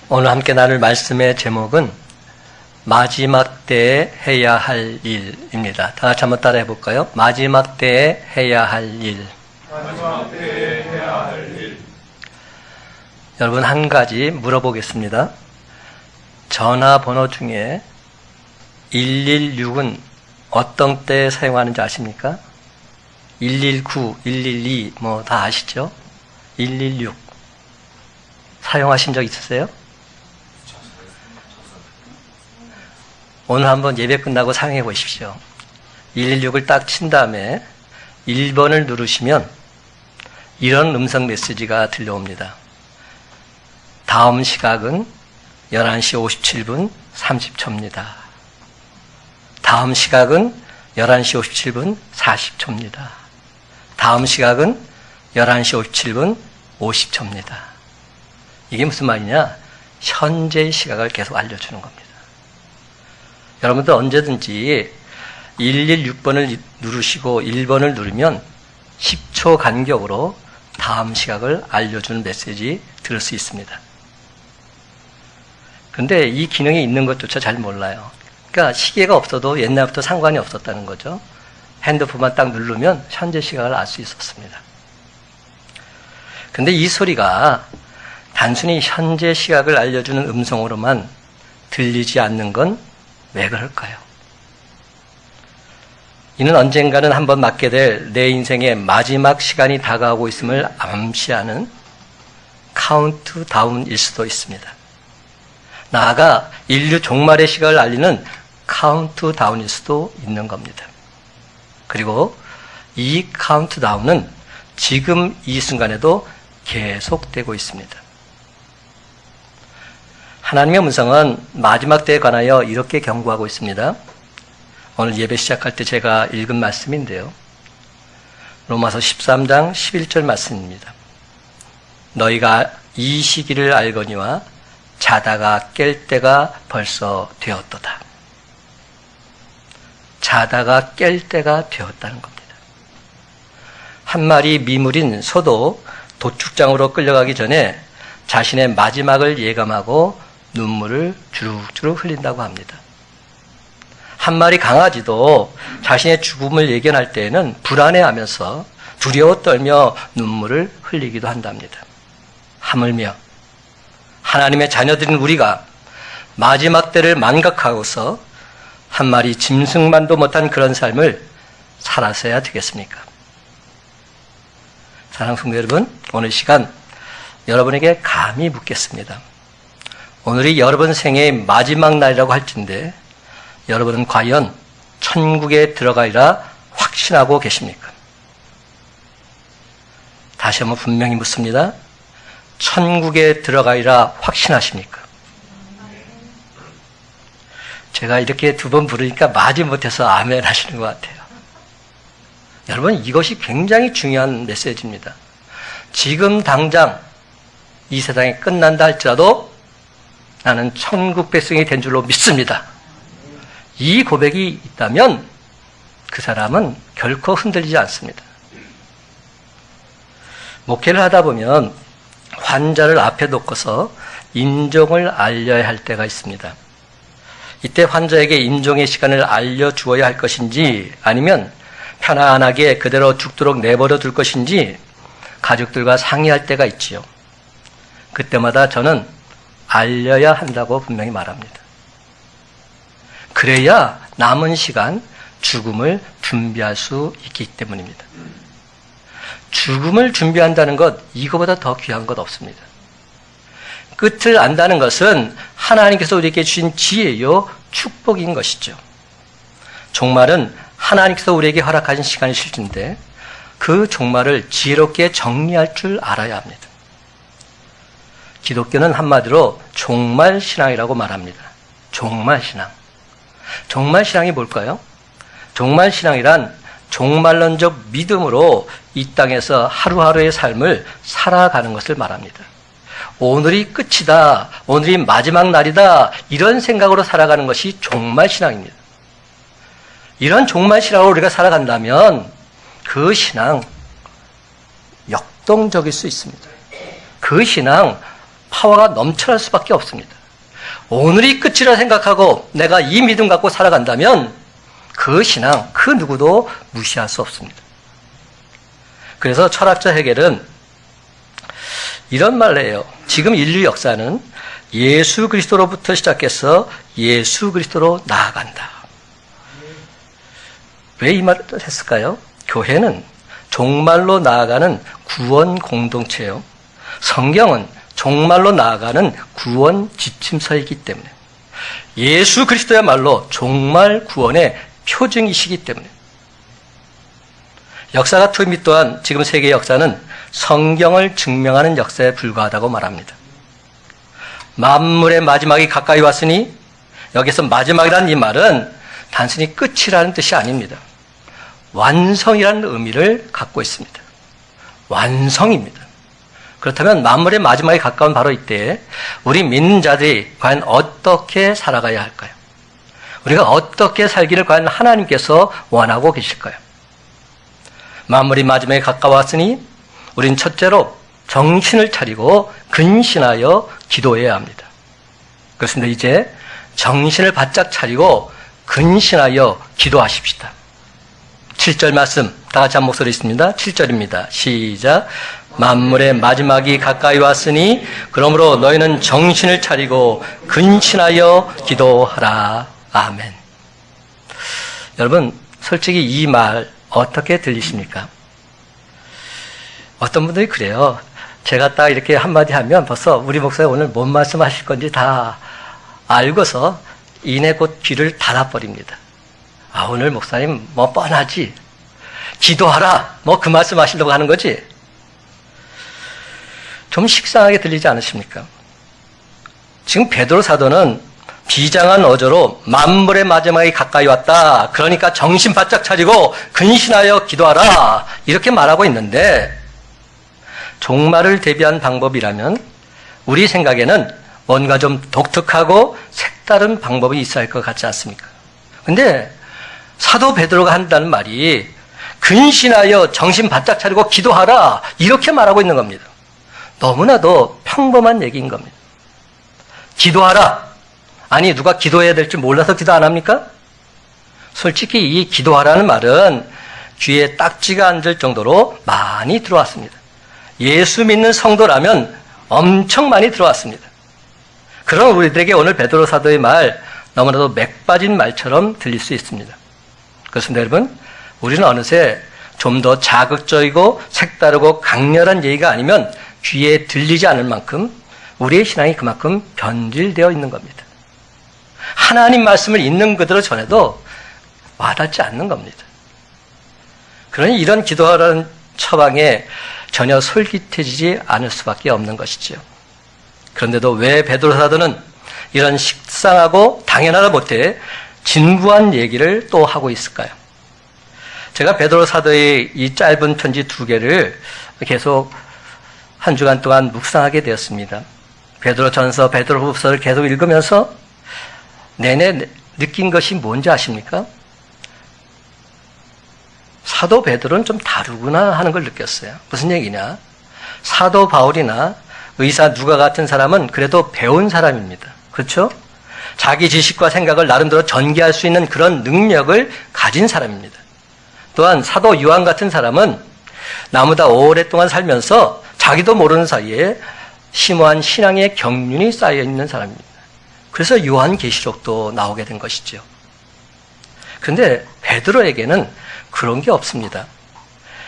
오늘 함께 나눌 말씀의 제목은 마지막 때에 해야 할 일입니다. 다 같이 한번 따라해 볼까요? 마지막 때에 해야 할 일. 마지막 때에 해야 할 일. 여러분, 한 가지 물어보겠습니다. 전화번호 중에 116은 어떤 때 사용하는지 아십니까? 119, 112 뭐 다 아시죠? 116 사용하신 적 있으세요? 오늘 한번 예배 끝나고 사용해 보십시오. 116을 딱 친 다음에 1번을 누르시면 이런 음성 메시지가 들려옵니다. 다음 시각은 11시 57분 30초입니다. 다음 시각은 11시 57분 40초입니다. 다음 시각은 11시 57분 50초입니다. 이게 무슨 말이냐? 현재 시각을 계속 알려주는 겁니다. 여러분들 언제든지 116번을 누르시고 1번을 누르면 10초 간격으로 다음 시각을 알려주는 메시지 들을 수 있습니다. 그런데 이 기능이 있는 것조차 잘 몰라요. 그러니까 시계가 없어도 옛날부터 상관이 없었다는 거죠. 핸드폰만 딱 누르면 현재 시각을 알 수 있었습니다. 그런데 이 소리가 단순히 현재 시각을 알려주는 음성으로만 들리지 않는 건 왜 그럴까요? 이는 언젠가는 한번 맞게 될 내 인생의 마지막 시간이 다가오고 있음을 암시하는 카운트다운일 수도 있습니다. 나아가 인류 종말의 시각을 알리는 카운트다운일 수도 있는 겁니다. 그리고 이 카운트다운은 지금 이 순간에도 계속되고 있습니다. 하나님의 음성은 마지막 때에 관하여 이렇게 경고하고 있습니다. 오늘 예배 시작할 때 제가 읽은 말씀인데요. 로마서 13장 11절 말씀입니다. 너희가 이 시기를 알거니와 자다가 깰 때가 벌써 되었도다. 자다가 깰 때가 되었다는 겁니다. 한 마리 미물인 소도 도축장으로 끌려가기 전에 자신의 마지막을 예감하고 눈물을 주룩주룩 흘린다고 합니다. 한 마리 강아지도 자신의 죽음을 예견할 때에는 불안해하면서 두려워 떨며 눈물을 흘리기도 한답니다. 하물며 하나님의 자녀들인 우리가 마지막 때를 망각하고서 한 마리 짐승만도 못한 그런 삶을 살았어야 되겠습니까? 사랑하는 성도 여러분, 오늘 시간 여러분에게 감히 묻겠습니다. 오늘이 여러분 생애의 마지막 날이라고 할진데 여러분은 과연 천국에 들어가리라 확신하고 계십니까? 다시 한번 분명히 묻습니다. 천국에 들어가리라 확신하십니까? 제가 이렇게 두 번 부르니까 마지 못해서 아멘 하시는 것 같아요. 여러분, 이것이 굉장히 중요한 메시지입니다. 지금 당장 이 세상이 끝난다 할지라도 나는 천국 백성이 된 줄로 믿습니다. 이 고백이 있다면 그 사람은 결코 흔들리지 않습니다. 목회를 하다 보면 환자를 앞에 놓고서 임종을 알려야 할 때가 있습니다. 이때 환자에게 임종의 시간을 알려주어야 할 것인지 아니면 편안하게 그대로 죽도록 내버려 둘 것인지 가족들과 상의할 때가 있지요. 그때마다 저는 알려야 한다고 분명히 말합니다. 그래야 남은 시간 죽음을 준비할 수 있기 때문입니다. 죽음을 준비한다는 것, 이거보다 더 귀한 것 없습니다. 끝을 안다는 것은 하나님께서 우리에게 주신 지혜요 축복인 것이죠. 종말은 하나님께서 우리에게 허락하신 시간이실 텐데 그 종말을 지혜롭게 정리할 줄 알아야 합니다. 기독교는 한마디로 종말신앙이라고 말합니다. 종말신앙. 종말신앙이 뭘까요? 종말신앙이란 종말론적 믿음으로 이 땅에서 하루하루의 삶을 살아가는 것을 말합니다. 오늘이 끝이다, 오늘이 마지막 날이다, 이런 생각으로 살아가는 것이 종말신앙입니다. 이런 종말신앙으로 우리가 살아간다면 그 신앙 역동적일 수 있습니다. 그 신앙 파워가 넘쳐날 수밖에 없습니다. 오늘이 끝이라 생각하고 내가 이 믿음 갖고 살아간다면 그 신앙, 그 누구도 무시할 수 없습니다. 그래서 철학자 헤겔은 이런 말을 해요. 지금 인류 역사는 예수 그리스도로부터 시작해서 예수 그리스도로 나아간다. 왜 이 말을 했을까요? 교회는 종말로 나아가는 구원 공동체예요. 성경은 종말로 나아가는 구원 지침서이기 때문에 예수 그리스도야말로 종말 구원의 표징이시기 때문에 역사가 투입 또한 지금 세계 역사는 성경을 증명하는 역사에 불과하다고 말합니다. 만물의 마지막이 가까이 왔으니 여기서 마지막이라는 이 말은 단순히 끝이라는 뜻이 아닙니다. 완성이라는 의미를 갖고 있습니다. 완성입니다. 그렇다면 만물의 마지막에 가까운 바로 이때 우리 믿는 자들이 과연 어떻게 살아가야 할까요? 우리가 어떻게 살기를 과연 하나님께서 원하고 계실까요? 만물이 마지막에 가까웠으니 우린 첫째로 정신을 차리고 근신하여 기도해야 합니다. 그렇습니다. 이제 정신을 바짝 차리고 근신하여 기도하십시다. 7절 말씀 다 같이 한 목소리 있습니다. 7절입니다. 시작. 만물의 마지막이 가까이 왔으니 그러므로 너희는 정신을 차리고 근신하여 기도하라. 아멘. 여러분 솔직히 이 말 어떻게 들리십니까? 어떤 분들이 그래요. 제가 딱 이렇게 한마디 하면 벌써 우리 목사님 오늘 뭔 말씀하실 건지 다 알고서 이내 곧 귀를 닫아버립니다. 아, 오늘 목사님 뭐 뻔하지. 기도하라. 뭐 그 말씀 하시려고 하는 거지. 좀 식상하게 들리지 않으십니까? 지금 베드로 사도는 비장한 어조로 만물의 마지막이 가까이 왔다. 그러니까 정신 바짝 차리고 근신하여 기도하라. 이렇게 말하고 있는데 종말을 대비한 방법이라면 우리 생각에는 뭔가 좀 독특하고 색다른 방법이 있어야 할 것 같지 않습니까? 근데 사도 베드로가 한다는 말이 근신하여 정신 바짝 차리고 기도하라. 이렇게 말하고 있는 겁니다. 너무나도 평범한 얘기인 겁니다. 기도하라. 아니 누가 기도해야 될지 몰라서 기도 안 합니까? 솔직히 이 기도하라는 말은 귀에 딱지가 앉을 정도로 많이 들어왔습니다. 예수 믿는 성도라면 엄청 많이 들어왔습니다. 그럼 우리들에게 오늘 베드로 사도의 말 너무나도 맥 빠진 말처럼 들릴 수 있습니다. 그렇습니다. 여러분, 우리는 어느새 좀 더 자극적이고 색다르고 강렬한 얘기가 아니면 귀에 들리지 않을 만큼 우리의 신앙이 그만큼 변질되어 있는 겁니다. 하나님 말씀을 있는 그대로 전해도 와닿지 않는 겁니다. 그러니 이런 기도하라는 처방에 전혀 솔깃해지지 않을 수밖에 없는 것이지요. 그런데도 왜 베드로 사도는 이런 식상하고 당연하다 못해 진부한 얘기를 또 하고 있을까요? 제가 베드로 사도의 이 짧은 편지 2개를 계속 한 주간 동안 묵상하게 되었습니다. 베드로 전서, 베드로 후서를 계속 읽으면서 내내 느낀 것이 뭔지 아십니까? 사도 베드로는 좀 다르구나 하는 걸 느꼈어요. 무슨 얘기냐? 사도 바울이나 의사 누가 같은 사람은 그래도 배운 사람입니다. 그렇죠? 자기 지식과 생각을 나름대로 전개할 수 있는 그런 능력을 가진 사람입니다. 또한 사도 요한 같은 사람은 나보다 오랫동안 살면서 자기도 모르는 사이에 심오한 신앙의 경륜이 쌓여 있는 사람입니다. 그래서 요한계시록도 나오게 된 것이죠. 그런데 베드로에게는 그런 게 없습니다.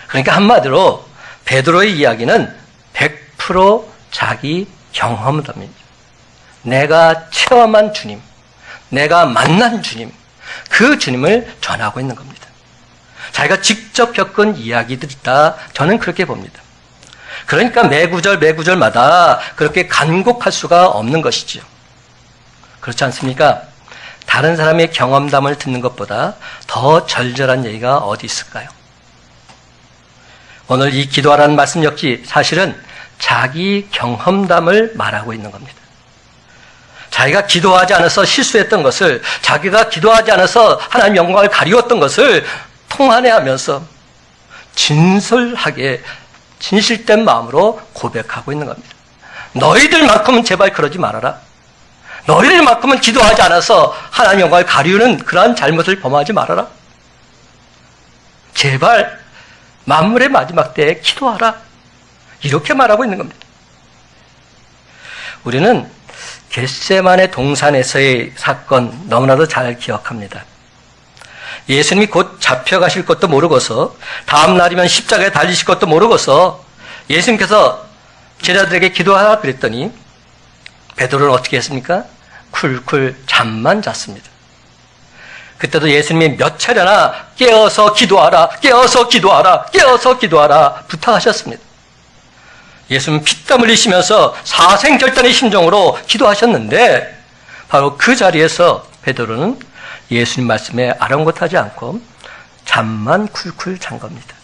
그러니까 한마디로 베드로의 이야기는 100% 자기 경험담입니다. 내가 체험한 주님, 내가 만난 주님, 그 주님을 전하고 있는 겁니다. 자기가 직접 겪은 이야기들이다. 저는 그렇게 봅니다. 그러니까 매 구절마다 그렇게 간곡할 수가 없는 것이죠. 그렇지 않습니까? 다른 사람의 경험담을 듣는 것보다 더 절절한 얘기가 어디 있을까요? 오늘 이 기도하라는 말씀 역시 사실은 자기 경험담을 말하고 있는 겁니다. 자기가 기도하지 않아서 실수했던 것을, 자기가 기도하지 않아서 하나님 영광을 가리웠던 것을 통한해하면서 진솔하게 진실된 마음으로 고백하고 있는 겁니다. 너희들만큼은 제발 그러지 말아라. 너희들만큼은 기도하지 않아서 하나님 영광을 가리우는 그러한 잘못을 범하지 말아라. 제발 만물의 마지막 때에 기도하라. 이렇게 말하고 있는 겁니다. 우리는 겟세마네 동산에서의 사건 너무나도 잘 기억합니다. 예수님이 곧 잡혀가실 것도 모르고서 다음 날이면 십자가에 달리실 것도 모르고서 예수님께서 제자들에게 기도하라 그랬더니 베드로는 어떻게 했습니까? 쿨쿨 잠만 잤습니다. 그때도 예수님이 몇 차례나 깨어서 기도하라, 깨어서 기도하라, 깨어서 기도하라 부탁하셨습니다. 예수님은 피땀 흘리시면서 사생결단의 심정으로 기도하셨는데 바로 그 자리에서 베드로는 예수님 말씀에 아랑곳하지 않고 잠만 쿨쿨 잔 겁니다.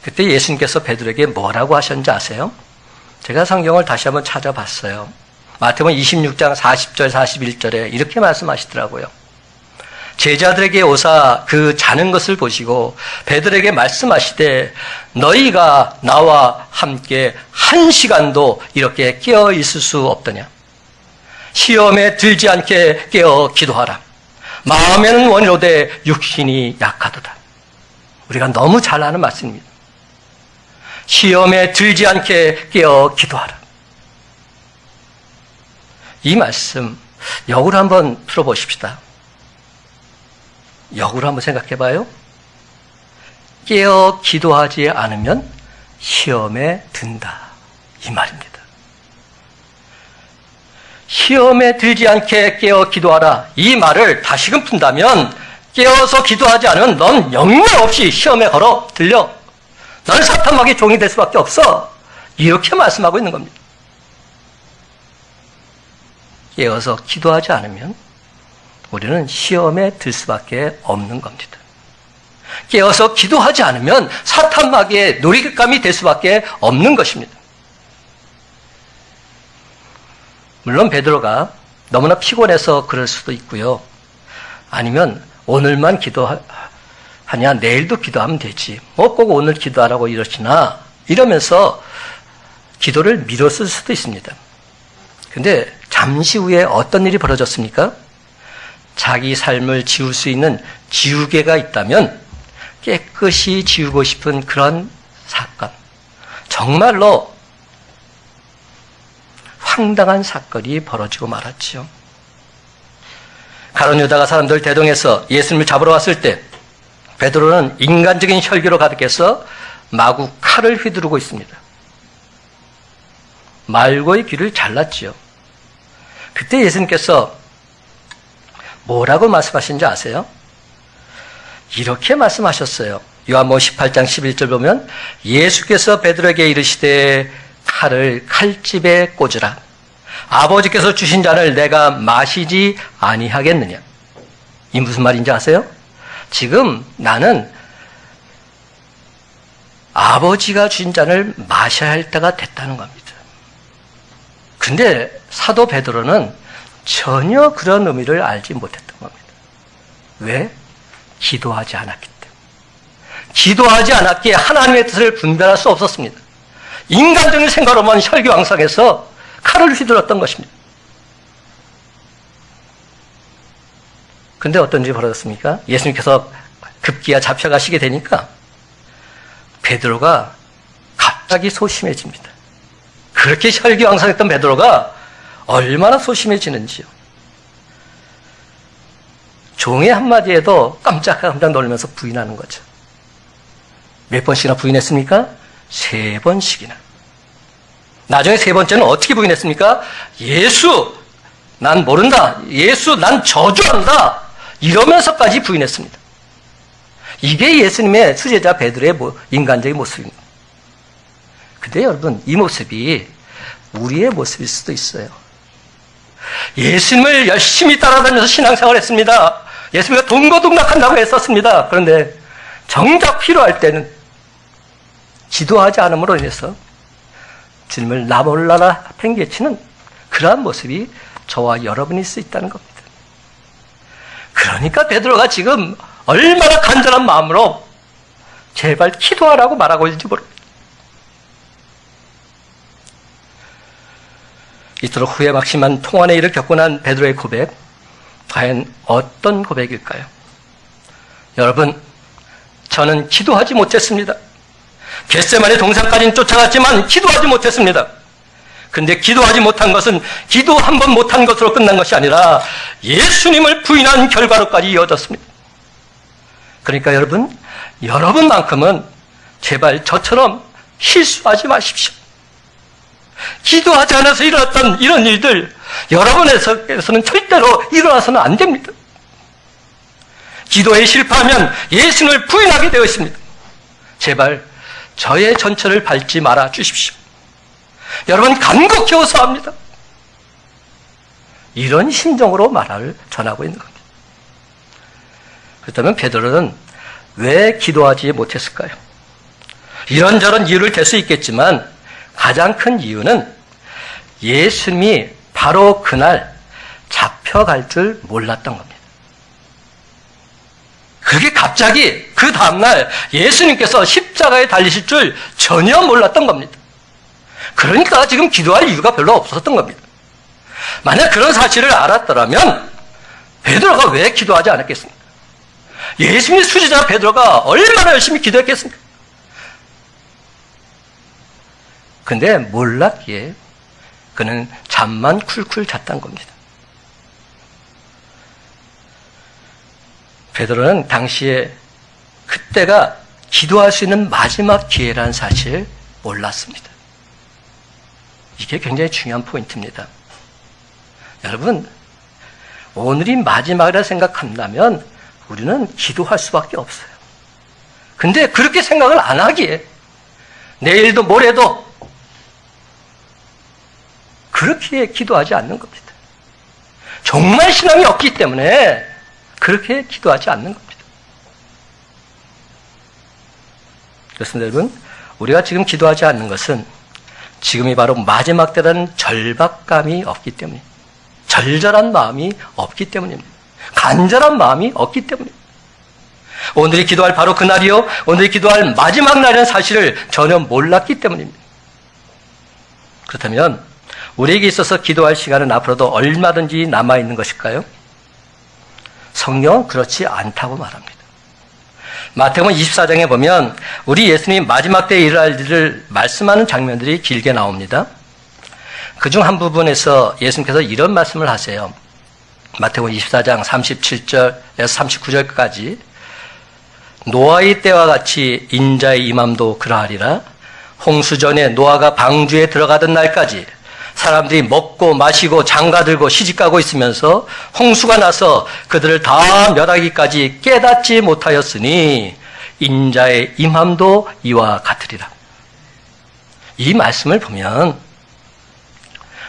그때 예수님께서 베드로에게 뭐라고 하셨는지 아세요? 제가 성경을 다시 한번 찾아봤어요. 마태복음 26장 40절 41절에 이렇게 말씀하시더라고요. 제자들에게 오사 그 자는 것을 보시고 베드로에게 말씀하시되 너희가 나와 함께 한 시간도 이렇게 깨어 있을 수 없더냐. 시험에 들지 않게 깨어 기도하라. 마음에는 원이로되 육신이 약하도다. 우리가 너무 잘 아는 말씀입니다. 시험에 들지 않게 깨어 기도하라. 이 말씀 역으로 한번 풀어보십시다. 역으로 한번 생각해봐요. 깨어 기도하지 않으면 시험에 든다. 이 말입니다. 시험에 들지 않게 깨어 기도하라. 이 말을 다시금 푼다면 깨어서 기도하지 않으면 넌 영영 없이 시험에 걸어 들려. 너는 사탄마귀의 종이 될 수밖에 없어. 이렇게 말씀하고 있는 겁니다. 깨어서 기도하지 않으면 우리는 시험에 들 수밖에 없는 겁니다. 깨어서 기도하지 않으면 사탄마귀의 놀이감이 될 수밖에 없는 것입니다. 물론 베드로가 너무나 피곤해서 그럴 수도 있고요. 아니면 오늘만 기도하냐 내일도 기도하면 되지. 뭐 꼭 오늘 기도하라고 이러시나 이러면서 기도를 미뤘을 수도 있습니다. 근데 잠시 후에 어떤 일이 벌어졌습니까? 자기 삶을 지울 수 있는 지우개가 있다면 깨끗이 지우고 싶은 그런 사건. 정말로 황당한 사건이 벌어지고 말았죠. 가룟 유다가 사람들 대동해서 예수님을 잡으러 왔을 때 베드로는 인간적인 혈기로 가득해서 마구 칼을 휘두르고 있습니다. 말고의 귀를 잘랐지요. 그때 예수님께서 뭐라고 말씀하신지 아세요? 이렇게 말씀하셨어요. 요한복음 18장 11절 보면 예수께서 베드로에게 이르시되 칼을 칼집에 꽂으라. 아버지께서 주신 잔을 내가 마시지 아니하겠느냐. 이 무슨 말인지 아세요? 지금 나는 아버지가 주신 잔을 마셔야 할 때가 됐다는 겁니다. 근데 사도 베드로는 전혀 그런 의미를 알지 못했던 겁니다. 왜? 기도하지 않았기 때문에. 기도하지 않았기에 하나님의 뜻을 분별할 수 없었습니다. 인간적인 생각으로만 혈기왕성해서 칼을 휘둘렀던 것입니다. 근데 어떤 일이 벌어졌습니까? 예수님께서 급기야 잡혀가시게 되니까 베드로가 갑자기 소심해집니다. 그렇게 혈기왕성했던 베드로가 얼마나 소심해지는지요. 종의 한마디에도 깜짝깜짝 놀라면서 부인하는 거죠. 몇 번씩이나 부인했습니까? 3번씩이나. 나중에 3번째는 어떻게 부인했습니까? 예수, 난 모른다. 예수, 난 저주한다. 이러면서까지 부인했습니다. 이게 예수님의 수제자 베드로의 인간적인 모습입니다. 근데 여러분, 이 모습이 우리의 모습일 수도 있어요. 예수님을 열심히 따라다니면서 신앙생활을 했습니다. 예수님과 동고동락한다고 했었습니다. 그런데 정작 필요할 때는 기도하지 않음으로 인해서 주님을 나 몰라라 팽개치는 그러한 모습이 저와 여러분이 있을 수 있다는 겁니다. 그러니까 베드로가 지금 얼마나 간절한 마음으로 제발 기도하라고 말하고 있는지 모릅니다. 이토록 후회막심한 통환의 일을 겪고 난 베드로의 고백, 과연 어떤 고백일까요? 여러분, 저는 기도하지 못했습니다. 겟세마네 동산까지는 쫓아갔지만 기도하지 못했습니다. 근데 기도하지 못한 것은 기도 한 번 못한 것으로 끝난 것이 아니라 예수님을 부인한 결과로까지 이어졌습니다. 그러니까 여러분만큼은 제발 저처럼 실수하지 마십시오. 기도하지 않아서 일어났던 이런 일들 여러분에서는 절대로 일어나서는 안 됩니다. 기도에 실패하면 예수님을 부인하게 되어 있습니다. 제발 저의 전철을 밟지 말아 주십시오. 여러분 간곡히 호소합니다. 이런 심정으로 말을 전하고 있는 겁니다. 그렇다면 베드로는 왜 기도하지 못했을까요? 이런저런 이유를 댈 수 있겠지만 가장 큰 이유는 예수님이 바로 그날 잡혀갈 줄 몰랐던 겁니다. 그게 갑자기 그 다음날 예수님께서 십자가에 달리실 줄 전혀 몰랐던 겁니다. 그러니까 지금 기도할 이유가 별로 없었던 겁니다. 만약 그런 사실을 알았더라면 베드로가 왜 기도하지 않았겠습니까? 예수님의 수제자 베드로가 얼마나 열심히 기도했겠습니까? 근데 몰랐기에 그는 잠만 쿨쿨 잤던 겁니다. 베드로는 당시에 그때가 기도할 수 있는 마지막 기회라는 사실 몰랐습니다. 이게 굉장히 중요한 포인트입니다. 여러분, 오늘이 마지막이라 생각한다면 우리는 기도할 수밖에 없어요. 근데 그렇게 생각을 안 하기에 내일도 모레도 그렇게 기도하지 않는 겁니다. 정말 신앙이 없기 때문에 그렇게 기도하지 않는 겁니다. 그렇습니다, 여러분. 우리가 지금 기도하지 않는 것은 지금이 바로 마지막 때라는 절박감이 없기 때문입니다. 절절한 마음이 없기 때문입니다. 간절한 마음이 없기 때문입니다. 오늘이 기도할 바로 그날이요, 오늘이 기도할 마지막 날이라는 사실을 전혀 몰랐기 때문입니다. 그렇다면 우리에게 있어서 기도할 시간은 앞으로도 얼마든지 남아있는 것일까요? 성경은 그렇지 않다고 말합니다. 마태복음 24장에 보면 우리 예수님이 마지막 때에 일어날 일을 말씀하는 장면들이 길게 나옵니다. 그중 한 부분에서 예수님께서 이런 말씀을 하세요. 마태복음 24장 37절에서 39절까지 노아의 때와 같이 인자의 임함도 그러하리라. 홍수 전에 노아가 방주에 들어가던 날까지 사람들이 먹고 마시고 장가들고 시집가고 있으면서 홍수가 나서 그들을 다 멸하기까지 깨닫지 못하였으니 인자의 임함도 이와 같으리라. 이 말씀을 보면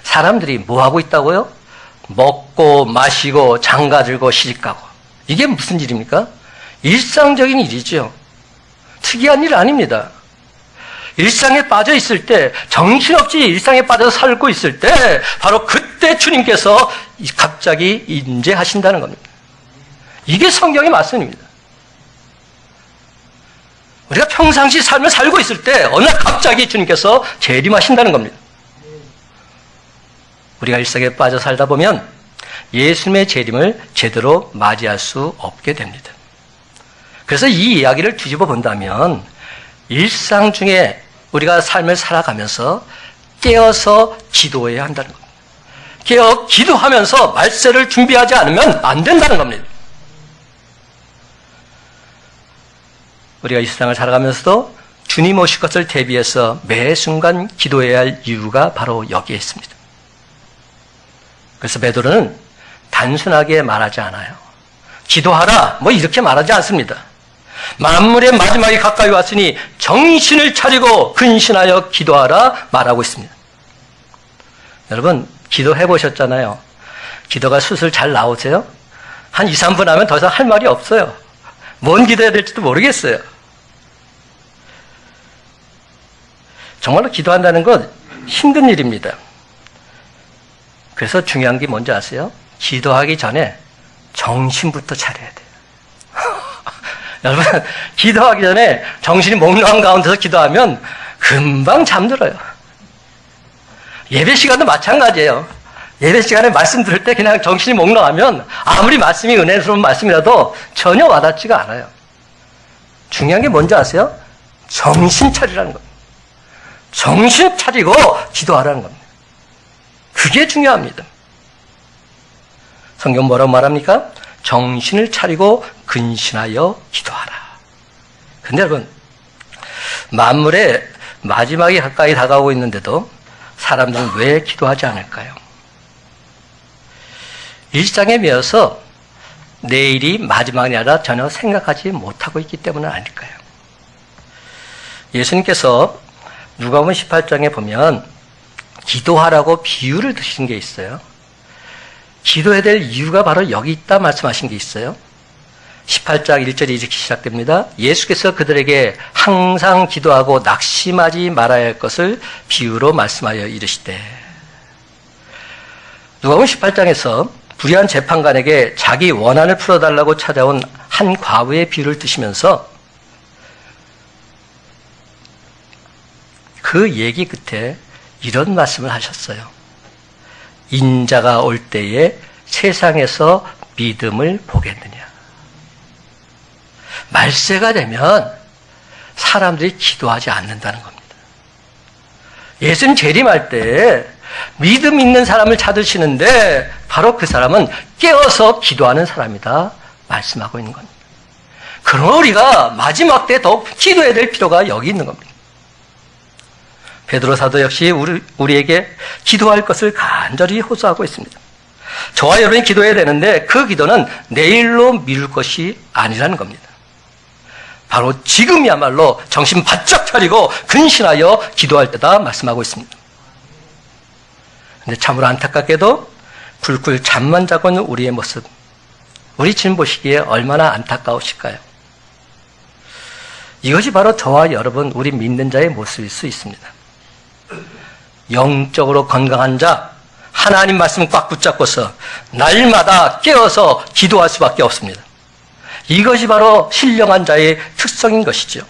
사람들이 뭐 하고 있다고요? 먹고 마시고 장가들고 시집가고. 이게 무슨 일입니까? 일상적인 일이죠. 특이한 일 아닙니다. 일상에 빠져 있을 때, 정신없이 일상에 빠져 살고 있을 때 바로 그때 주님께서 갑자기 임재하신다는 겁니다. 이게 성경의 말씀입니다. 우리가 평상시 삶을 살고 있을 때 어느 날 갑자기 주님께서 재림하신다는 겁니다. 우리가 일상에 빠져 살다 보면 예수님의 재림을 제대로 맞이할 수 없게 됩니다. 그래서 이 이야기를 뒤집어 본다면 일상 중에 우리가 삶을 살아가면서 깨어서 기도해야 한다는 겁니다. 깨어 기도하면서 말세를 준비하지 않으면 안 된다는 겁니다. 우리가 이 세상을 살아가면서도 주님 오실 것을 대비해서 매 순간 기도해야 할 이유가 바로 여기에 있습니다. 그래서 베드로는 단순하게 말하지 않아요. 기도하라 뭐 이렇게 말하지 않습니다. 만물의 마지막이 가까이 왔으니 정신을 차리고 근신하여 기도하라 말하고 있습니다. 여러분 기도해 보셨잖아요. 기도가 술술 잘 나오세요? 한 2, 3분 하면 더 이상 할 말이 없어요. 뭔 기도해야 될지도 모르겠어요. 정말로 기도한다는 건 힘든 일입니다. 그래서 중요한 게 뭔지 아세요? 기도하기 전에 정신부터 차려야 돼요. 여러분, 기도하기 전에 정신이 몽롱한 가운데서 기도하면 금방 잠들어요. 예배 시간도 마찬가지예요. 예배 시간에 말씀 들을 때 그냥 정신이 몽롱하면 아무리 말씀이 은혜스러운 말씀이라도 전혀 와닿지가 않아요. 중요한 게 뭔지 아세요? 정신 차리라는 겁니다. 정신 차리고 기도하라는 겁니다. 그게 중요합니다. 성경 뭐라고 말합니까? 정신을 차리고 근신하여 기도하라. 근데 여러분, 만물의 마지막이 가까이 다가오고 있는데도 사람들은 왜 기도하지 않을까요? 일상에 매여서 내일이 마지막이 아니라 전혀 생각하지 못하고 있기 때문은 아닐까요? 예수님께서 누가복음 18장에 보면 기도하라고 비유를 드신 게 있어요. 기도해야 될 이유가 바로 여기 있다 말씀하신 게 있어요. 18장 1절이 이렇게 시작됩니다. 예수께서 그들에게 항상 기도하고 낙심하지 말아야 할 것을 비유로 말씀하여 이르시되, 누가복음 18장에서 불의한 재판관에게 자기 원한을 풀어달라고 찾아온 한 과부의 비유를 드시면서 그 얘기 끝에 이런 말씀을 하셨어요. 인자가 올 때에 세상에서 믿음을 보겠느냐. 말세가 되면 사람들이 기도하지 않는다는 겁니다. 예수님 재림할 때 믿음 있는 사람을 찾으시는데 바로 그 사람은 깨어서 기도하는 사람이다 말씀하고 있는 겁니다. 그러나 우리가 마지막 때 더욱 기도해야 될 필요가 여기 있는 겁니다. 베드로 사도 역시 우리에게 기도할 것을 간절히 호소하고 있습니다. 저와 여러분이 기도해야 되는데 그 기도는 내일로 미룰 것이 아니라는 겁니다. 바로 지금이야말로 정신 바짝 차리고 근신하여 기도할 때다 말씀하고 있습니다. 근데 참으로 안타깝게도 굴굴 잠만 자고 있는 우리의 모습, 우리 지금 보시기에 얼마나 안타까우실까요? 이것이 바로 저와 여러분, 우리 믿는 자의 모습일 수 있습니다. 영적으로 건강한 자, 하나님 말씀을 꽉 붙잡고서 날마다 깨어서 기도할 수밖에 없습니다. 이것이 바로 신령한 자의 특성인 것이죠.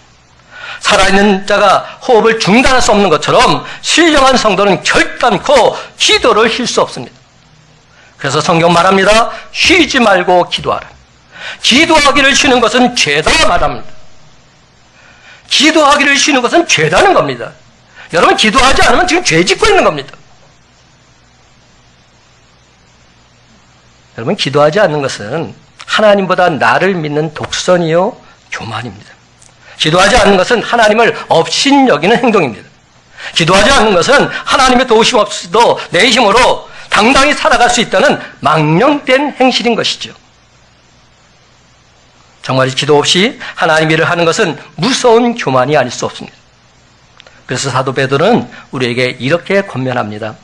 살아있는 자가 호흡을 중단할 수 없는 것처럼 신령한 성도는 결단코 기도를 쉴 수 없습니다. 그래서 성경 말합니다. 쉬지 말고 기도하라. 기도하기를 쉬는 것은 죄다 말합니다. 기도하기를 쉬는 것은 죄다는 겁니다. 여러분, 기도하지 않으면 지금 죄 짓고 있는 겁니다. 여러분, 기도하지 않는 것은 하나님보다 나를 믿는 독선이요 교만입니다. 기도하지 않는 것은 하나님을 업신여기는 행동입니다. 기도하지 않는 것은 하나님의 도우심 없이도 내 힘으로 당당히 살아갈 수 있다는 망령된 행실인 것이죠. 정말 기도 없이 하나님 일을 하는 것은 무서운 교만이 아닐 수 없습니다. 그래서 사도 베드로는 우리에게 이렇게 권면합니다.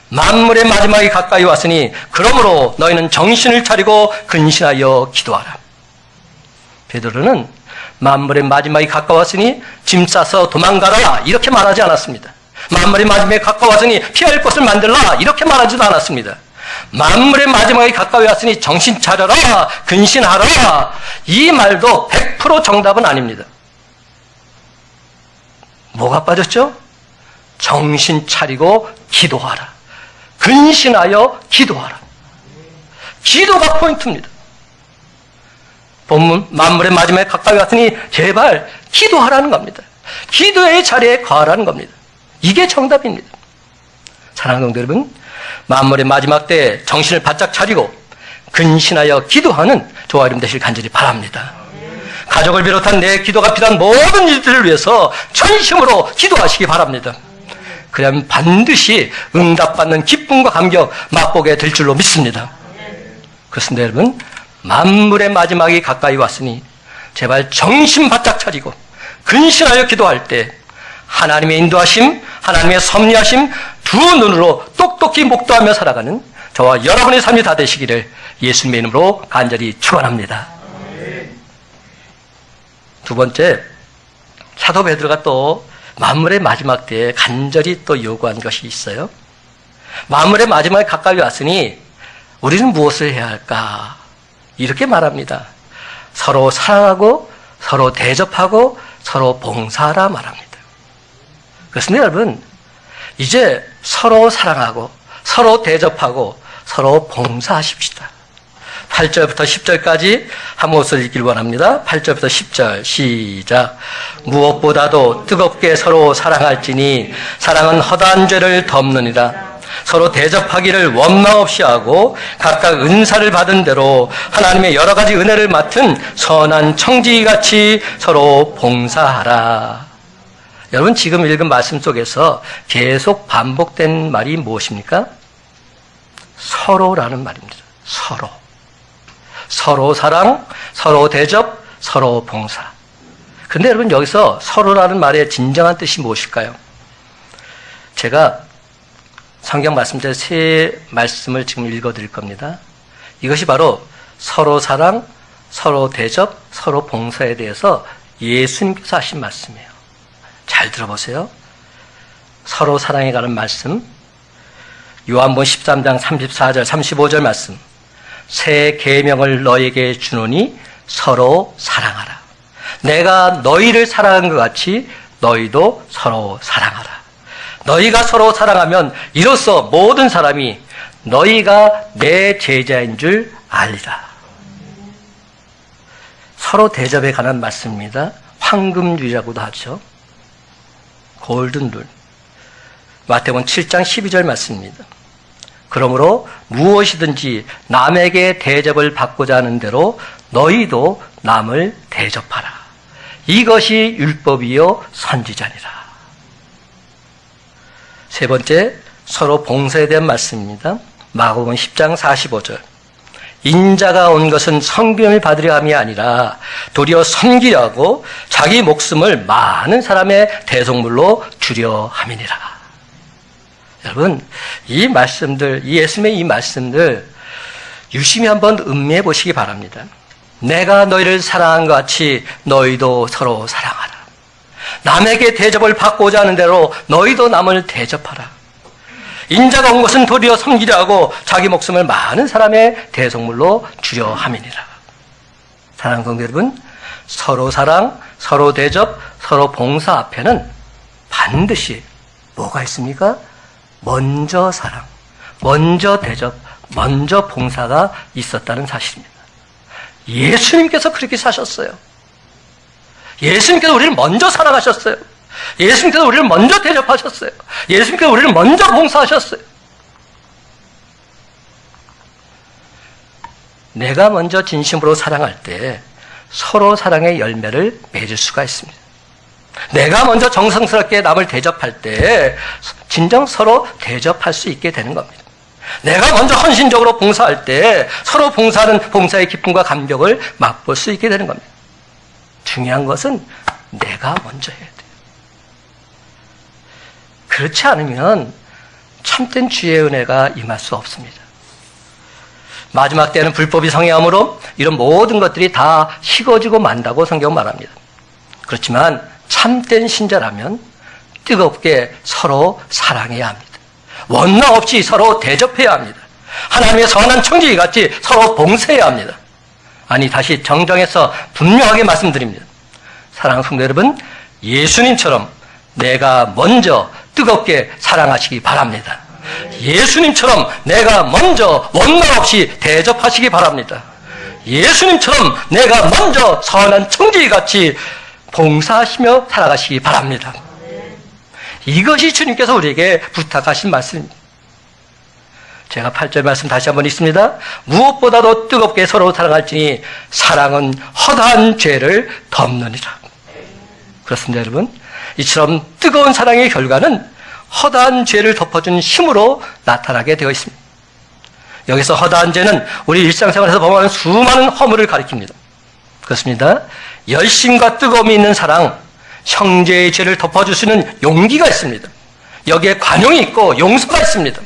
만물의 마지막이 가까이 왔으니 그러므로 너희는 정신을 차리고 근신하여 기도하라. 베드로는 만물의 마지막이 가까웠으니 짐 싸서 도망가라 이렇게 말하지 않았습니다. 만물의 마지막이 가까웠으니 피할 곳을 만들라 이렇게 말하지도 않았습니다. 만물의 마지막이 가까이 왔으니 정신 차려라 근신하라 이 말도 100% 정답은 아닙니다. 뭐가 빠졌죠? 정신 차리고 기도하라. 근신하여 기도하라. 기도가 포인트입니다. 본문 만물의 마지막에 가까이 왔으니 제발 기도하라는 겁니다. 기도의 자리에 거하라는 겁니다. 이게 정답입니다. 사랑하는 성도 여러분, 만물의 마지막 때 정신을 바짝 차리고 근신하여 기도하는 저와 여러분 되시길 간절히 바랍니다. 가족을 비롯한 내 기도가 필요한 모든 일들을 위해서 전심으로 기도하시기 바랍니다. 그러면 반드시 응답받는 기쁨과 감격 맛보게 될 줄로 믿습니다. 그렇습니다, 여러분. 만물의 마지막이 가까이 왔으니 제발 정신 바짝 차리고 근신하여 기도할 때 하나님의 인도하심, 하나님의 섭리하심 두 눈으로 똑똑히 목도하며 살아가는 저와 여러분의 삶이 다 되시기를 예수님의 이름으로 간절히 축원합니다. 두 번째, 사도 베드로가 또 만물의 마지막 때에 간절히 또 요구한 것이 있어요. 만물의 마지막에 가까이 왔으니 우리는 무엇을 해야 할까? 이렇게 말합니다. 서로 사랑하고 서로 대접하고 서로 봉사하라 말합니다. 그렇습니다, 여러분. 이제 서로 사랑하고 서로 대접하고 서로 봉사하십시다. 8절부터 10절까지 한 목소리 읽길 원합니다. 8절부터 10절 시작. 무엇보다도 뜨겁게 서로 사랑할지니 사랑은 허다한 죄를 덮느니라. 서로 대접하기를 원망 없이 하고 각각 은사를 받은 대로 하나님의 여러 가지 은혜를 맡은 선한 청지기같이 서로 봉사하라. 여러분, 지금 읽은 말씀 속에서 계속 반복된 말이 무엇입니까? 서로라는 말입니다. 서로. 서로 사랑, 서로 대접, 서로 봉사. 근데 여러분, 여기서 서로라는 말의 진정한 뜻이 무엇일까요? 제가 성경 말씀대 세 말씀을 지금 읽어드릴 겁니다. 이것이 바로 서로 사랑, 서로 대접, 서로 봉사에 대해서 예수님께서 하신 말씀이에요. 잘 들어보세요. 서로 사랑에 관한 말씀, 요한복음 13장 34절 35절 말씀. 새 계명을 너에게 주노니 서로 사랑하라. 내가 너희를 사랑한 것 같이 너희도 서로 사랑하라. 너희가 서로 사랑하면 이로써 모든 사람이 너희가 내 제자인 줄 알리라. 서로 대접에 관한 말씀입니다. 황금률이라고도 하죠. 골든룰. 마태복음 7장 12절 말씀입니다. 그러므로 무엇이든지 남에게 대접을 받고자 하는 대로 너희도 남을 대접하라. 이것이 율법이요 선지자니라. 세 번째, 서로 봉사에 대한 말씀입니다. 마가복음 10장 45절. 인자가 온 것은 성김을 받으려 함이 아니라 도리어 섬기려 하고 자기 목숨을 많은 사람의 대속물로 주려 함이니라. 여러분, 이 말씀들, 이 예수님의 이 말씀들 유심히 한번 음미해 보시기 바랍니다. 내가 너희를 사랑한 것 같이 너희도 서로 사랑하라. 남에게 대접을 받고자 하는 대로 너희도 남을 대접하라. 인자가 온 것은 도리어 섬기려 하고 자기 목숨을 많은 사람의 대속물로 주려 함이니라. 사랑하는 성도 여러분, 서로 사랑, 서로 대접, 서로 봉사 앞에는 반드시 뭐가 있습니까? 먼저 사랑, 먼저 대접, 먼저 봉사가 있었다는 사실입니다. 예수님께서 그렇게 사셨어요. 예수님께서 우리를 먼저 사랑하셨어요. 예수님께서 우리를 먼저 대접하셨어요. 예수님께서 우리를 먼저 봉사하셨어요. 내가 먼저 진심으로 사랑할 때 서로 사랑의 열매를 맺을 수가 있습니다. 내가 먼저 정성스럽게 남을 대접할 때 진정 서로 대접할 수 있게 되는 겁니다. 내가 먼저 헌신적으로 봉사할 때 서로 봉사하는 봉사의 기쁨과 감격을 맛볼 수 있게 되는 겁니다. 중요한 것은 내가 먼저 해야 돼요. 그렇지 않으면 참된 주의 은혜가 임할 수 없습니다. 마지막 때는 불법이 성행함으로 이런 모든 것들이 다 식어지고 만다고 성경은 말합니다. 그렇지만 참된 신자라면 뜨겁게 서로 사랑해야 합니다. 원망 없이 서로 대접해야 합니다. 하나님의 선한 청지기 같이 서로 봉사해야 합니다. 아니, 다시 정정해서 분명하게 말씀드립니다. 사랑하는 성도 여러분, 예수님처럼 내가 먼저 뜨겁게 사랑하시기 바랍니다. 예수님처럼 내가 먼저 원망 없이 대접하시기 바랍니다. 예수님처럼 내가 먼저 선한 청지기 같이 봉사하시며 살아가시기 바랍니다. 이것이 주님께서 우리에게 부탁하신 말씀입니다. 제가 8절 말씀 다시 한번 읽습니다. 무엇보다도 뜨겁게 서로 사랑할지니 사랑은 허다한 죄를 덮느니라. 그렇습니다, 여러분. 이처럼 뜨거운 사랑의 결과는 허다한 죄를 덮어준 힘으로 나타나게 되어 있습니다. 여기서 허다한 죄는 우리 일상생활에서 범하는 수많은 허물을 가리킵니다. 그렇습니다. 열심과 뜨거움이 있는 사랑, 형제의 죄를 덮어줄 수 있는 용기가 있습니다. 여기에 관용이 있고 용서가 있습니다.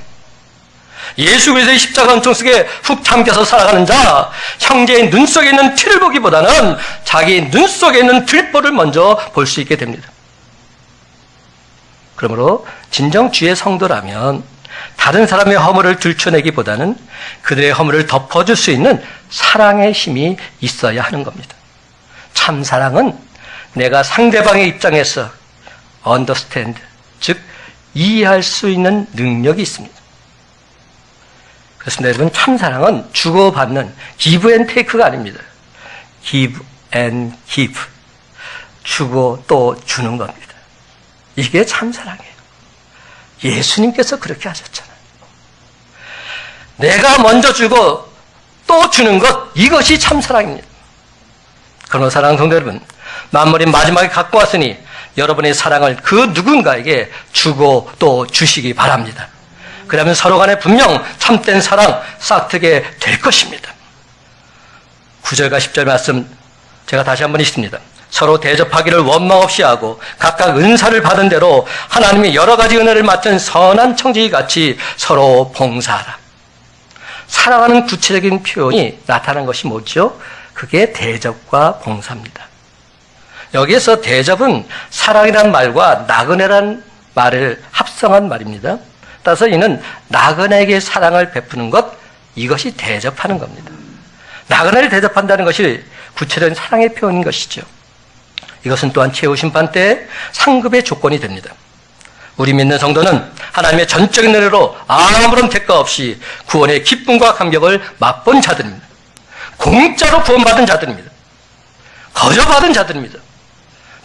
예수 그리스도의 십자가 은총 속에 훅 잠겨서 살아가는 자, 형제의 눈 속에 있는 티를 보기보다는 자기 눈 속에 있는 들보를 먼저 볼 수 있게 됩니다. 그러므로 진정 주의 성도라면 다른 사람의 허물을 들춰내기보다는 그들의 허물을 덮어줄 수 있는 사랑의 힘이 있어야 하는 겁니다. 참 사랑은 내가 상대방의 입장에서 understand, 즉 이해할 수 있는 능력이 있습니다. 그렇습니다. 여러분, 참사랑은 주고받는 give and take가 아닙니다. give and give. 주고 또 주는 겁니다. 이게 참사랑이에요. 예수님께서 그렇게 하셨잖아요. 내가 먼저 주고 또 주는 것, 이것이 참사랑입니다. 그러나 사랑하는 성도 여러분, 만물이 마지막에 갖고 왔으니 여러분의 사랑을 그 누군가에게 주고 또 주시기 바랍니다. 그러면 서로 간에 분명 참된 사랑 싹트게 될 것입니다. 9절과 10절 말씀 제가 다시 한번 읽습니다. 서로 대접하기를 원망 없이 하고 각각 은사를 받은 대로 하나님이 여러 가지 은혜를 맡은 선한 청지기 같이 서로 봉사하라. 사랑하는 구체적인 표현이 나타난 것이 뭐죠? 그게 대접과 봉사입니다. 여기에서 대접은 사랑이란 말과 나그네란 말을 합성한 말입니다. 따라서 이는 나그네에게 사랑을 베푸는 것, 이것이 대접하는 겁니다. 나그네를 대접한다는 것이 구체적인 사랑의 표현인 것이죠. 이것은 또한 최후심판 때의 상급의 조건이 됩니다. 우리 믿는 성도는 하나님의 전적인 은혜로 아무런 대가 없이 구원의 기쁨과 감격을 맛본 자들입니다. 공짜로 구원받은 자들입니다. 거저받은 자들입니다.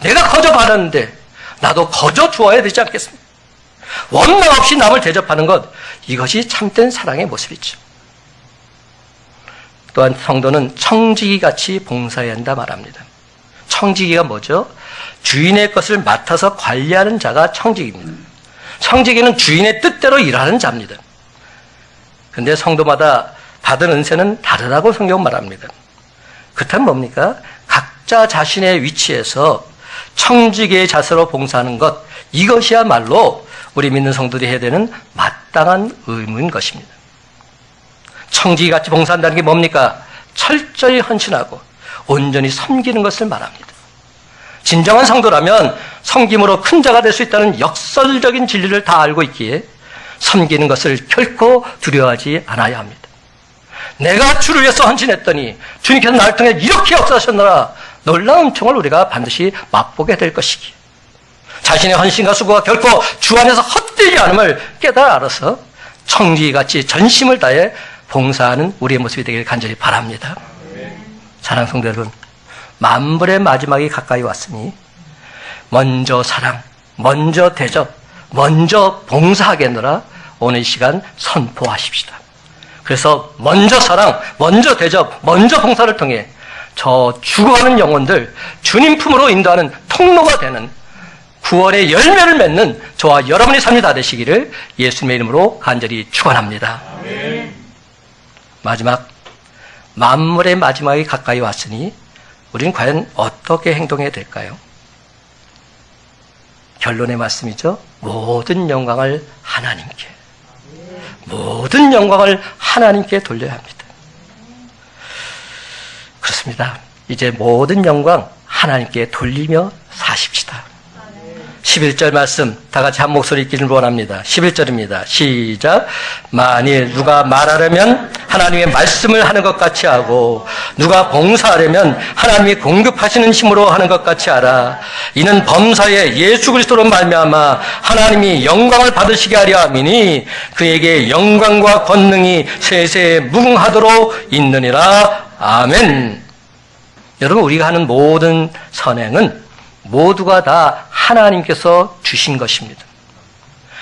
내가 거저받았는데 나도 거저 주어야 되지 않겠습니까? 원망 없이 남을 대접하는 것, 이것이 참된 사랑의 모습이죠. 또한 성도는 청지기같이 봉사해야 한다 말합니다. 청지기가 뭐죠? 주인의 것을 맡아서 관리하는 자가 청지기입니다. 청지기는 주인의 뜻대로 일하는 자입니다. 그런데 성도마다 받은 은혜는 다르다고 성경은 말합니다. 그렇다면 뭡니까? 각자 자신의 위치에서 청지기의 자세로 봉사하는 것, 이것이야말로 우리 믿는 성도들이 해야 되는 마땅한 의무인 것입니다. 청지기같이 봉사한다는 게 뭡니까? 철저히 헌신하고 온전히 섬기는 것을 말합니다. 진정한 성도라면 섬김으로 큰 자가 될 수 있다는 역설적인 진리를 다 알고 있기에 섬기는 것을 결코 두려워하지 않아야 합니다. 내가 주를 위해서 헌신했더니 주님께서 나를 통해 이렇게 역사하셨노라, 놀라운 총을 우리가 반드시 맛보게 될 것이기에 자신의 헌신과 수고가 결코 주 안에서 헛되지 않음을 깨달아 알아서 청지기같이 전심을 다해 봉사하는 우리의 모습이 되길 간절히 바랍니다. 사랑하는 성도 여러분, 만물의 마지막이 가까이 왔으니 먼저 사랑, 먼저 대접, 먼저 봉사하겠노라 오늘 이 시간 선포하십시다. 그래서 먼저 사랑, 먼저 대접, 먼저 봉사를 통해 저 죽어가는 영혼들 주님 품으로 인도하는 통로가 되는 구원의 열매를 맺는 저와 여러분의 삶이 다 되시기를 예수님의 이름으로 간절히 축원합니다. 마지막, 만물의 마지막이 가까이 왔으니 우리는 과연 어떻게 행동해야 될까요? 결론의 말씀이죠. 모든 영광을 하나님께, 모든 영광을 하나님께 돌려야 합니다. 그렇습니다. 이제 모든 영광 하나님께 돌리며 사십시다. 11절 말씀 다 같이 한 목소리 읽기를 원합니다. 11절입니다. 시작. 만일 누가 말하려면 하나님의 말씀을 하는 것 같이 하고 누가 봉사하려면 하나님이 공급하시는 힘으로 하는 것 같이 하라. 이는 범사에 예수 그리스도로 말미암아 하나님이 영광을 받으시게 하려 함이니 그에게 영광과 권능이 세세에 무궁하도록 있느니라. 아멘. 여러분, 우리가 하는 모든 선행은 모두가 다 하나님께서 주신 것입니다.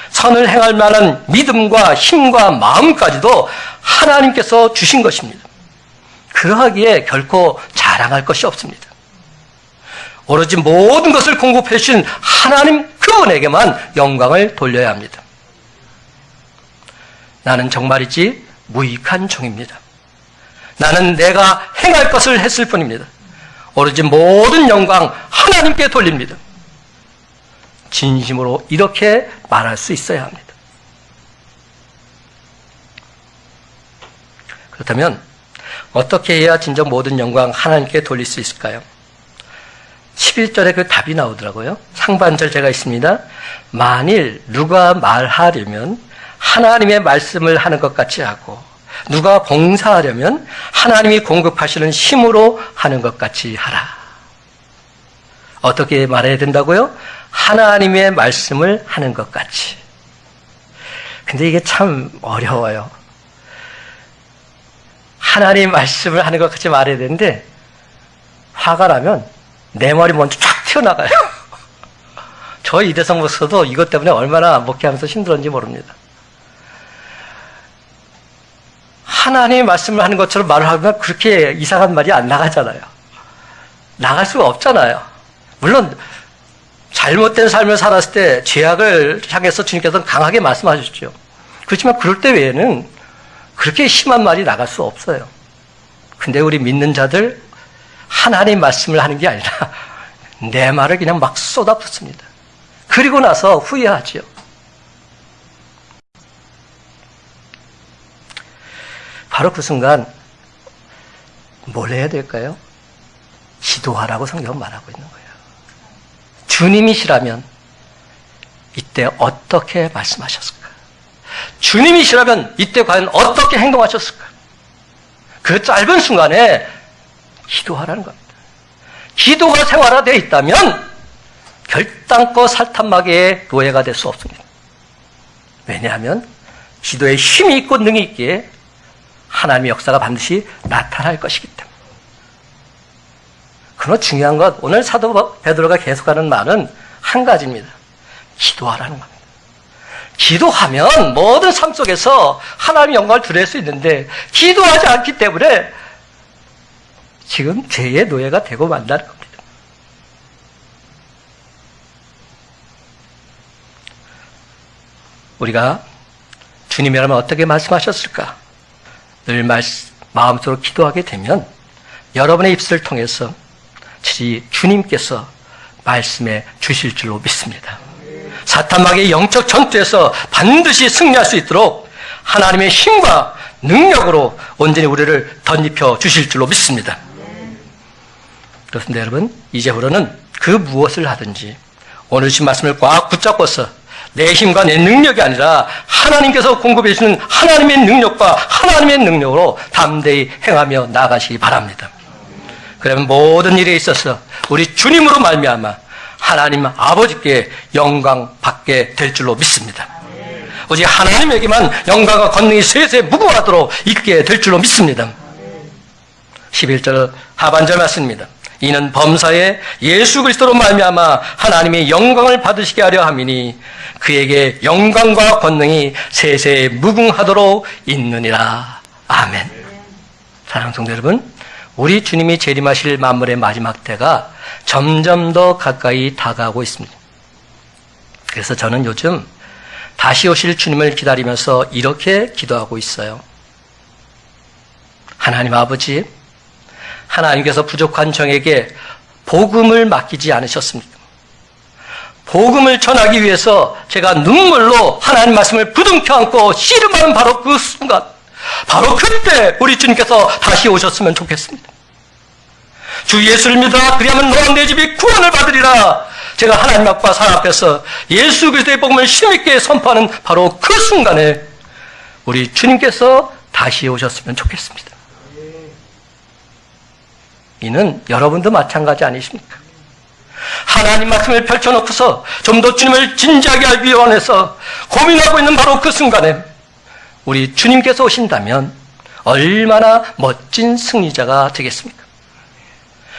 선을 행할 만한 믿음과 힘과 마음까지도 하나님께서 주신 것입니다. 그러하기에 결코 자랑할 것이 없습니다. 오로지 모든 것을 공급해 주신 하나님 그분에게만 영광을 돌려야 합니다. 나는 정말이지 무익한 종입니다. 나는 내가 행할 것을 했을 뿐입니다. 오로지 모든 영광 하나님께 돌립니다. 진심으로 이렇게 말할 수 있어야 합니다. 그렇다면 어떻게 해야 진정 모든 영광 하나님께 돌릴 수 있을까요? 11절에 그 답이 나오더라고요. 상반절 제가 있습니다. 만일 누가 말하려면 하나님의 말씀을 하는 것 같이 하고 누가 봉사하려면 하나님이 공급하시는 힘으로 하는 것 같이 하라. 어떻게 말해야 된다고요? 하나님의 말씀을 하는 것 같이. 근데 이게 참 어려워요. 하나님 말씀을 하는 것 같이 말해야 되는데 화가 나면 내 말이 먼저 쫙 튀어나가요. 저희 이대성 목사도 이것 때문에 얼마나 목회하면서 힘들었는지 모릅니다. 하나님의 말씀을 하는 것처럼 말을 하면 그렇게 이상한 말이 안 나가잖아요. 나갈 수가 없잖아요. 물론 잘못된 삶을 살았을 때 죄악을 향해서 주님께서는 강하게 말씀하셨죠. 그렇지만 그럴 때 외에는 그렇게 심한 말이 나갈 수 없어요. 근데 우리 믿는 자들 하나님 말씀을 하는 게 아니라 내 말을 그냥 막 쏟아붓습니다. 그리고 나서 후회하지요. 바로 그 순간 뭘 해야 될까요? 기도하라고 성경은 말하고 있는 거예요. 주님이시라면 이때 어떻게 말씀하셨을까? 주님이시라면 이때 과연 어떻게 행동하셨을까? 그 짧은 순간에 기도하라는 겁니다. 기도가 생활화되어 있다면 결단코 살탄마귀의 노예가 될 수 없습니다. 왜냐하면 기도에 힘이 있고 능이 있기에 하나님의 역사가 반드시 나타날 것이기 때문에. 그러나 중요한 것, 오늘 사도 베드로가 계속하는 말은 한 가지입니다. 기도하라는 겁니다. 기도하면 모든 삶 속에서 하나님의 영광을 드릴 수 있는데 기도하지 않기 때문에 지금 죄의 노예가 되고 만다는 겁니다. 우리가 주님이라면 어떻게 말씀하셨을까? 늘 마음속으로 기도하게 되면 여러분의 입술을 통해서 주님께서 말씀해 주실 줄로 믿습니다. 사탄마귀의 영적 전투에서 반드시 승리할 수 있도록 하나님의 힘과 능력으로 온전히 우리를 덧입혀 주실 줄로 믿습니다. 그렇습니다, 여러분. 이제부터는 그 무엇을 하든지 오늘 주신 말씀을 꽉 붙잡고서 내 힘과 내 능력이 아니라 하나님께서 공급해 주시는 하나님의 능력과 하나님의 능력으로 담대히 행하며 나아가시기 바랍니다. 그러면 모든 일에 있어서 우리 주님으로 말미암아 하나님 아버지께 영광 받게 될 줄로 믿습니다. 오직 하나님에게만 영광과 권능이 세세 무궁하도록 있게 될 줄로 믿습니다. 11절 하반절 말씀입니다. 이는 범사에 예수 그리스도로 말미암아 하나님의 영광을 받으시게 하려 함이니 그에게 영광과 권능이 세세 무궁하도록 있느니라. 아멘. 사랑하는 성도 여러분, 우리 주님이 재림하실 만물의 마지막 때가 점점 더 가까이 다가오고 있습니다. 그래서 저는 요즘 다시 오실 주님을 기다리면서 이렇게 기도하고 있어요. 하나님 아버지, 하나님께서 부족한 정에게 복음을 맡기지 않으셨습니까? 복음을 전하기 위해서 제가 눈물로 하나님 말씀을 부둥켜 안고 씨름하는 바로 그 순간, 바로 그때 우리 주님께서 다시 오셨으면 좋겠습니다. 주 예수를 믿어 그리하면 너와 내 집이 구원을 받으리라. 제가 하나님 앞과 사람 앞에서 예수 그리스도의 복음을 힘있게 선포하는 바로 그 순간에 우리 주님께서 다시 오셨으면 좋겠습니다. 이는 여러분도 마찬가지 아니십니까? 하나님 말씀을 펼쳐놓고서 좀 더 주님을 진지하게 알기 원해서 고민하고 있는 바로 그 순간에 우리 주님께서 오신다면 얼마나 멋진 승리자가 되겠습니까?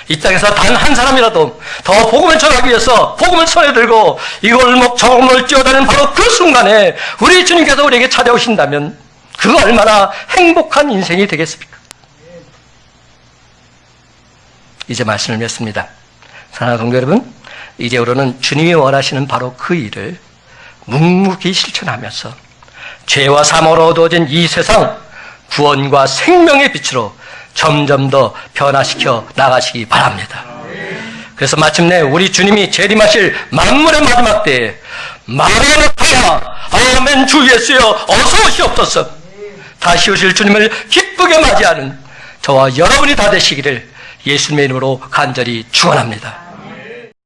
이 땅에서 단 한 사람이라도 더 복음을 전하기 위해서 복음을 손에 들고 이 골목 저 골목을 뛰어다니는 바로 그 순간에 우리 주님께서 우리에게 찾아오신다면 그 얼마나 행복한 인생이 되겠습니까? 이제 말씀을 맺습니다. 사랑하는 성도 여러분, 이제부터는 주님이 원하시는 바로 그 일을 묵묵히 실천하면서 죄와 사망으로 어두워진 이 세상 구원과 생명의 빛으로 점점 더 변화시켜 나가시기 바랍니다. 그래서 마침내 우리 주님이 재림하실 만물의 마지막 때에 마라나타 아멘 주 예수여 어서 오시옵소서 다시 오실 주님을 기쁘게 맞이하는 저와 여러분이 다 되시기를 예수님의 이름으로 간절히 축원합니다.